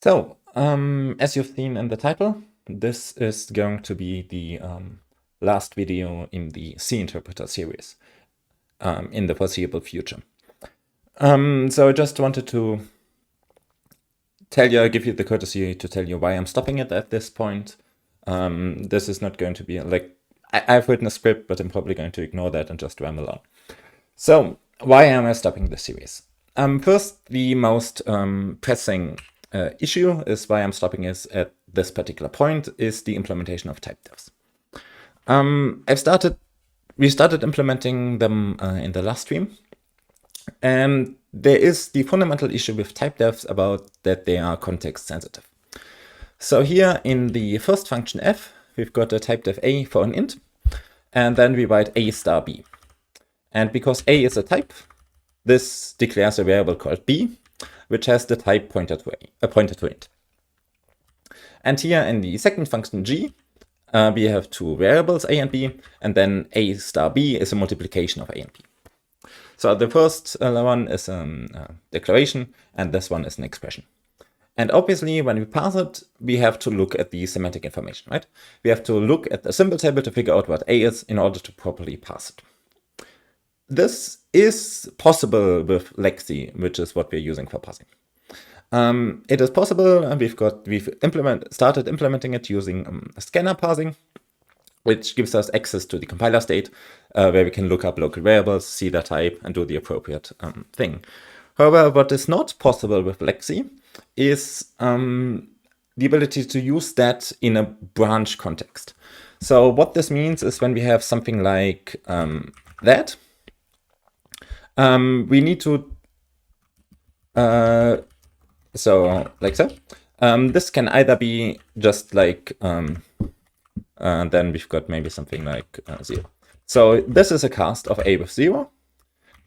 As you've seen in the title, this is going to be the last video in the C interpreter series in the foreseeable future. So I just wanted to give you the courtesy to tell you why I'm stopping it at this point. This is not going to be like, I've written a script, but I'm probably going to ignore that and just ramble on. So why am I stopping this series? First, the most pressing issue is why I'm stopping is at this particular point is the implementation of type devs. We started implementing them in the last stream, and there is the fundamental issue with type devs about that they are context sensitive. So here in the first function f, we've got a type def a for an int, and then we write a star b. And because a is a type, this declares a variable called b, which has the type pointer to int. And here in the second function g, we have two variables a and b, and then a star b is a multiplication of a and b. So the first one is a declaration, and this one is an expression. And obviously, when we parse it, we have to look at the semantic information, right? We have to look at the symbol table to figure out what a is in order to properly parse it. This is possible with Lexi, which is what we're using for parsing. It is possible, and we've started implementing it using scanner parsing, which gives us access to the compiler state, where we can look up local variables, see their type, and do the appropriate thing. However, what is not possible with Lexi is the ability to use that in a branch context. So what this means is when we have something like that, we need to, this can either be just like, then we've got maybe something like 0. So this is a cast of a with 0,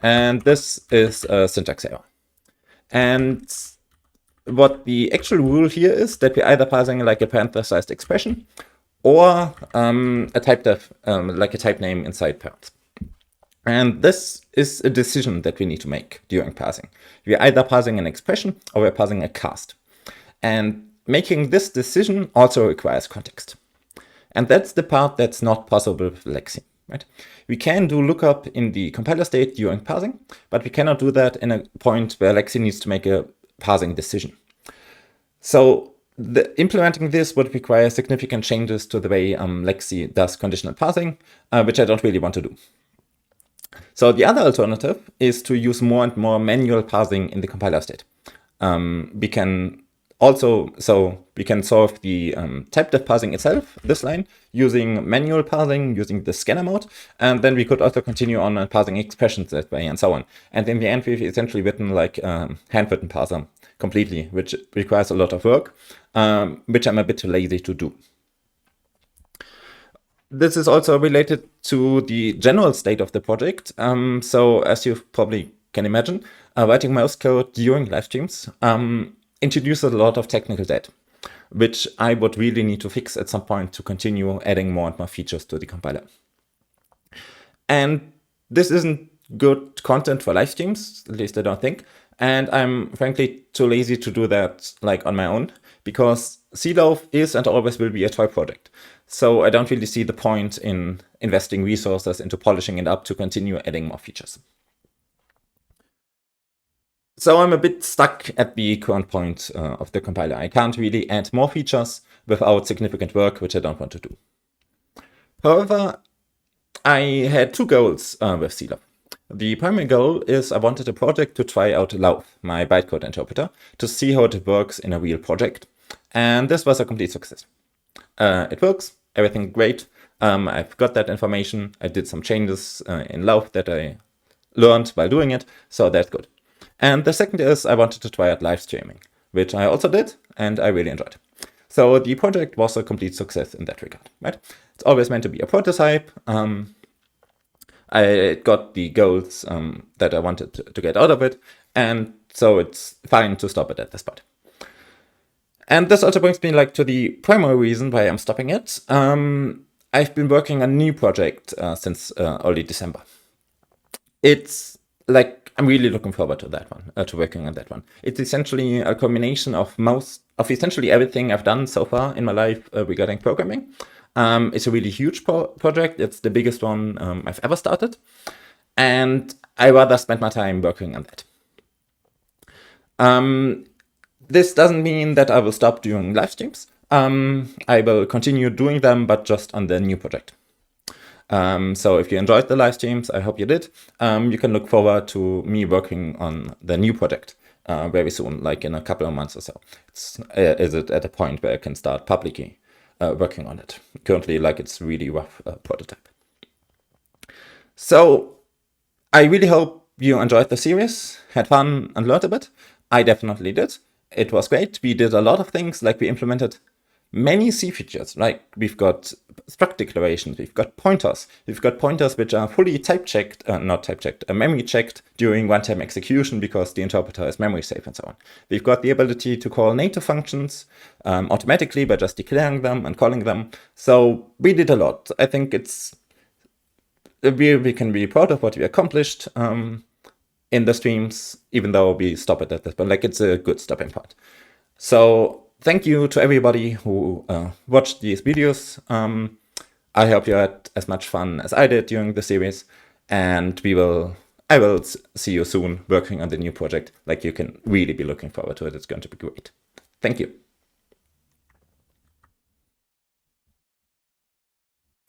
and this is a syntax error. And what the actual rule here is that we're either parsing like a parenthesized expression or a type def, like a type name inside parents. And this is a decision that we need to make during parsing. We're either parsing an expression or we're parsing a cast. And making this decision also requires context. And that's the part that's not possible with Lexi, right? We can do lookup in the compiler state during parsing, but we cannot do that in a point where Lexi needs to make a parsing decision. So implementing this would require significant changes to the way Lexi does conditional parsing, which I don't really want to do. So the other alternative is to use more and more manual parsing in the compiler state. We can solve the type def parsing itself, this line, using manual parsing, using the scanner mode, and then we could also continue on parsing expressions that way and so on. And in the end, we've essentially written like a handwritten parser completely, which requires a lot of work, which I'm a bit too lazy to do. This is also related to the general state of the project. So as you probably can imagine, writing mouse code during live streams introduces a lot of technical debt, which I would really need to fix at some point to continue adding more and more features to the compiler. And this isn't good content for live streams, at least I don't think. And I'm frankly too lazy to do that like on my own, because C-Loaf is and always will be a toy project. So I don't really see the point in investing resources into polishing it up to continue adding more features. So I'm a bit stuck at the current point of the compiler. I can't really add more features without significant work, which I don't want to do. However, I had two goals with C-Loaf. The primary goal is I wanted a project to try out Lauf, my bytecode interpreter, to see how it works in a real project. And this was a complete success. It works, everything great. I've got that information. I did some changes in Lauf that I learned while doing it, so that's good. And the second is I wanted to try out live streaming, which I also did, and I really enjoyed. So the project was a complete success in that regard, right? It's always meant to be a prototype. I got the goals that I wanted to get out of it, and so it's fine to stop it at this point. And this also brings me to the primary reason why I'm stopping it. I've been working on a new project since early December. It's like I'm really looking forward to that one, to working on that one. It's essentially a combination of essentially everything I've done so far in my life regarding programming. It's a really huge project. It's the biggest one I've ever started. And I rather spend my time working on that. This doesn't mean that I will stop doing live streams. I will continue doing them, but just on the new project. So if you enjoyed the live streams, I hope you did, you can look forward to me working on the new project very soon, like in a couple of months or so. Is it at a point where I can start publicly working on it? Currently, like, it's really rough prototype. So I really hope you enjoyed the series, had fun and learned a bit. I definitely did. It was great. We did a lot of things, like we implemented many C features, like we've got struct declarations, we've got pointers which are fully memory checked during runtime execution because the interpreter is memory safe and so on. We've got the ability to call native functions automatically by just declaring them and calling them. So we did a lot. I think we can be proud of what we accomplished in the streams, even though we stop it at this point. Like, it's a good stopping point. So thank you to everybody who watched these videos. I hope you had as much fun as I did during the series, and I will see you soon working on the new project. Like, you can really be looking forward to it. It's going to be great. Thank you.